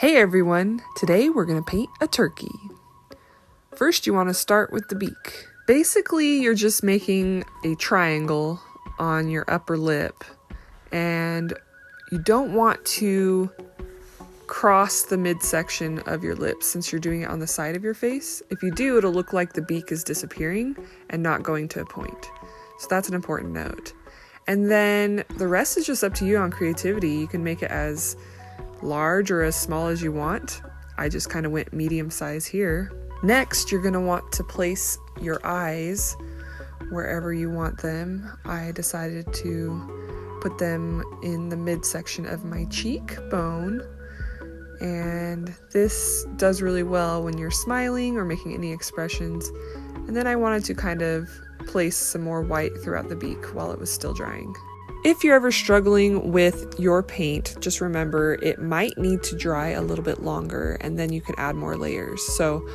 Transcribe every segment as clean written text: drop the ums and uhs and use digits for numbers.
Hey everyone, today we're going to paint a turkey. First you want to start with the beak. Basically you're just making a triangle on your upper lip and you don't want to cross the midsection of your lips since you're doing it on the side of your face. If you do, it'll look like the beak is disappearing and not going to a point. So that's an important note. And then the rest is just up to you on creativity. You can make it as large or as small as you want. I just kind of went medium size here. Next, you're going to want to place your eyes wherever you want them. I decided to put them in the midsection of my cheekbone, and this does really well when you're smiling or making any expressions. And then I wanted to kind of place some more white throughout the beak while it was still drying. If you're ever struggling with your paint, just remember it might need to dry a little bit longer and then you can add more layers. So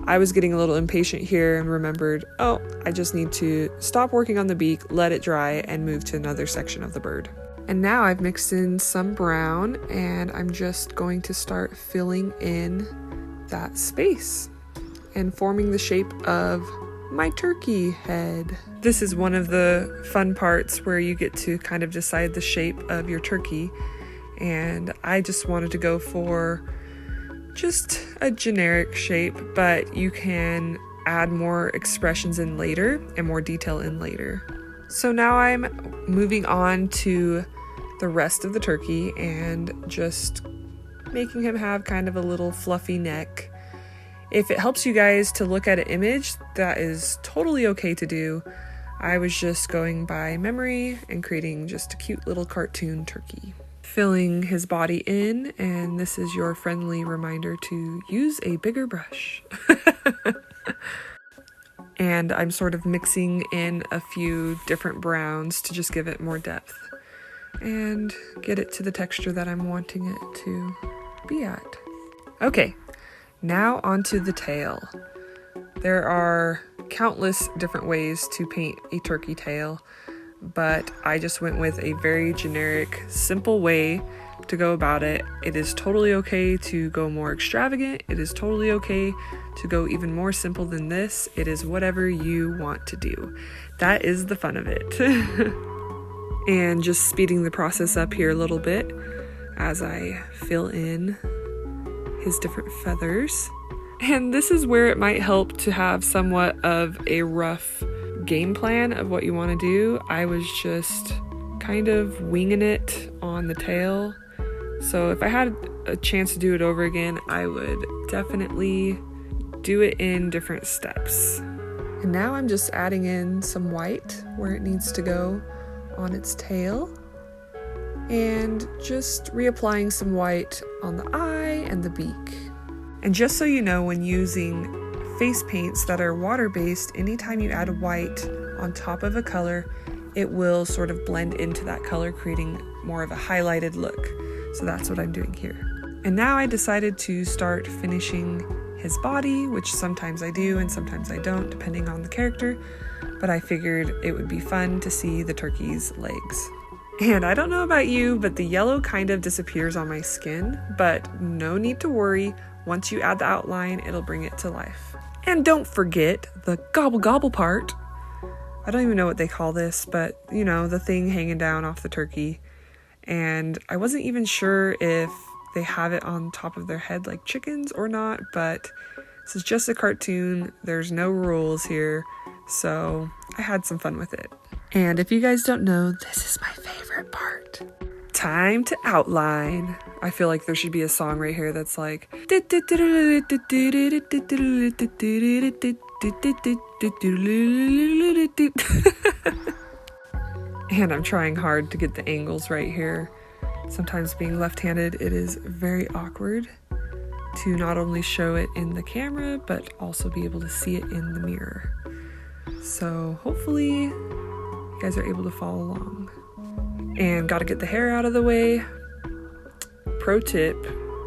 I was getting a little impatient here and remembered, I just need to stop working on the beak, let it dry, and move to another section of the bird. And now I've mixed in some brown and I'm just going to start filling in that space and forming the shape of my turkey head. This is one of the fun parts where you get to kind of decide the shape of your turkey, and I just wanted to go for just a generic shape, but you can add more expressions in later and more detail in later. So now I'm moving on to the rest of the turkey and just making him have kind of a little fluffy neck. If it helps you guys to look at an image, that is totally okay to do. I was just going by memory and creating just a cute little cartoon turkey. Filling his body in, and this is your friendly reminder to use a bigger brush. And I'm sort of mixing in a few different browns to just give it more depth and get it to the texture that I'm wanting it to be at. Okay. Now onto the tail. There are countless different ways to paint a turkey tail, but I just went with a very generic, simple way to go about it. It is totally okay to go more extravagant. It is totally okay to go even more simple than this. It is whatever you want to do. That is the fun of it. And just speeding the process up here a little bit as I fill in his different feathers. And this is where it might help to have somewhat of a rough game plan of what you want to do. I was just kind of winging it on the tail. So if I had a chance to do it over again, I would definitely do it in different steps. And now I'm just adding in some white where it needs to go on its tail, and just reapplying some white on the eye and the beak. And just so you know, when using face paints that are water-based, anytime you add white on top of a color, it will sort of blend into that color, creating more of a highlighted look. So that's what I'm doing here. And now I decided to start finishing his body, which sometimes I do and sometimes I don't, depending on the character. But I figured it would be fun to see the turkey's legs. And I don't know about you, but the yellow kind of disappears on my skin, but no need to worry. Once you add the outline, it'll bring it to life. And don't forget the gobble gobble part. I don't even know what they call this, but you know, the thing hanging down off the turkey. And I wasn't even sure if they have it on top of their head like chickens or not, but this is just a cartoon. There's no rules here, so I had some fun with it. And if you guys don't know, this is my favorite part. Time to outline. I feel like there should be a song right here that's like... And I'm trying hard to get the angles right here. Sometimes being left-handed, it is very awkward to not only show it in the camera, but also be able to see it in the mirror. So hopefully you guys are able to follow along. And gotta get the hair out of the way. Pro tip,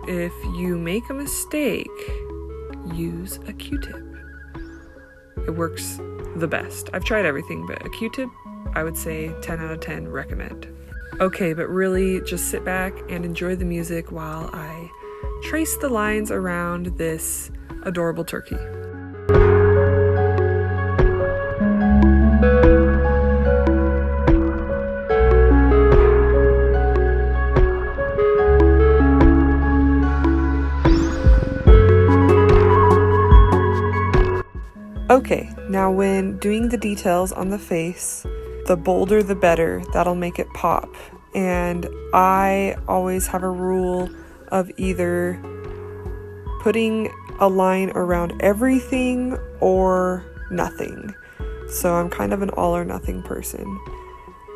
if you make a mistake, use a Q-tip. It works the best. I've tried everything, but a Q-tip, I would say 10 out of 10 recommend. Okay, but really just sit back and enjoy the music while I trace the lines around this adorable turkey. Okay, now when doing the details on the face, the bolder the better. That'll make it pop. And I always have a rule of either putting a line around everything or nothing. So I'm kind of an all or nothing person.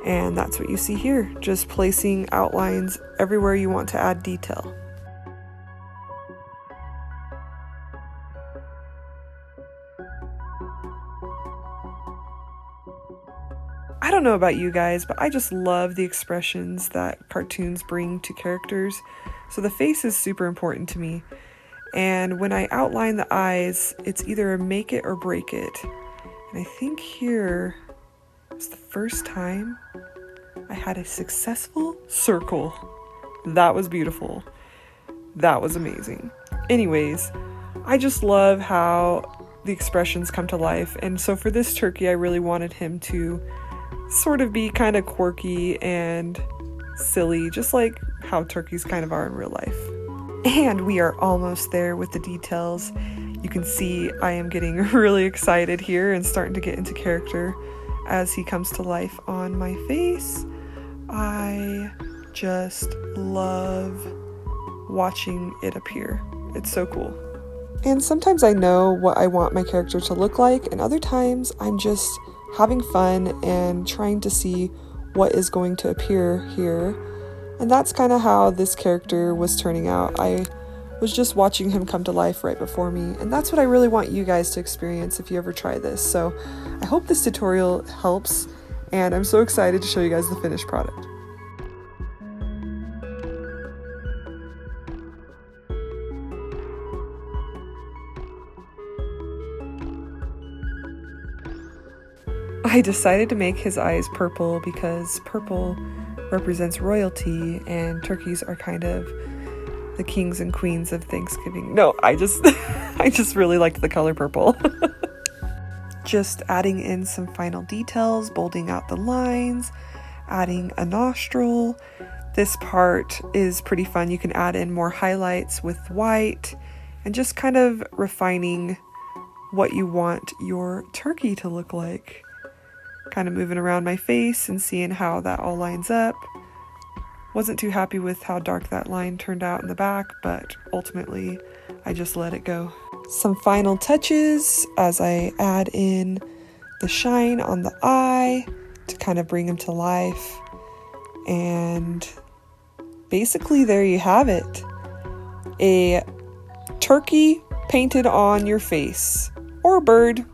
And that's what you see here, just placing outlines everywhere you want to add detail. I don't know about you guys, but I just love the expressions that cartoons bring to characters. So the face is super important to me. And when I outline the eyes, it's either a make it or break it. And I think here was the first time I had a successful circle. That was beautiful. That was amazing. Anyways, I just love how the expressions come to life. And so for this turkey, I really wanted him to sort of be kind of quirky and silly, just like how turkeys kind of are in real life. And we are almost there with the details. You can see I am getting really excited here and starting to get into character as he comes to life on my face. I just love watching it appear. It's so cool. And sometimes I know what I want my character to look like, and other times I'm just having fun and trying to see what is going to appear here. And that's kind of how this character was turning out. I was just watching him come to life right before me, and that's what I really want you guys to experience if you ever try this. So I hope this tutorial helps, and I'm so excited to show you guys the finished product. I decided to make his eyes purple because purple represents royalty and turkeys are kind of the kings and queens of Thanksgiving. No, I just really liked the color purple. Just adding in some final details, bolding out the lines, adding a nostril. This part is pretty fun. You can add in more highlights with white and just kind of refining what you want your turkey to look like. Kind of moving around my face and seeing how that all lines up. Wasn't too happy with how dark that line turned out in the back, but ultimately I just let it go. Some final touches as I add in the shine on the eye to kind of bring him to life. And basically there you have it. A turkey painted on your face, or a bird.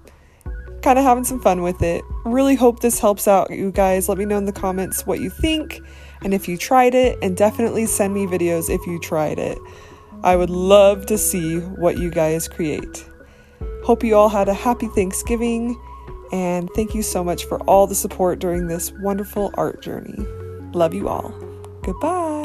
Kind of having some fun with it. Really hope this helps out you guys. Let me know in the comments what you think and if you tried it, and definitely send me videos if you tried it. I would love to see what you guys create. Hope you all had a happy Thanksgiving, and thank you so much for all the support during this wonderful art journey. Love you all. Goodbye.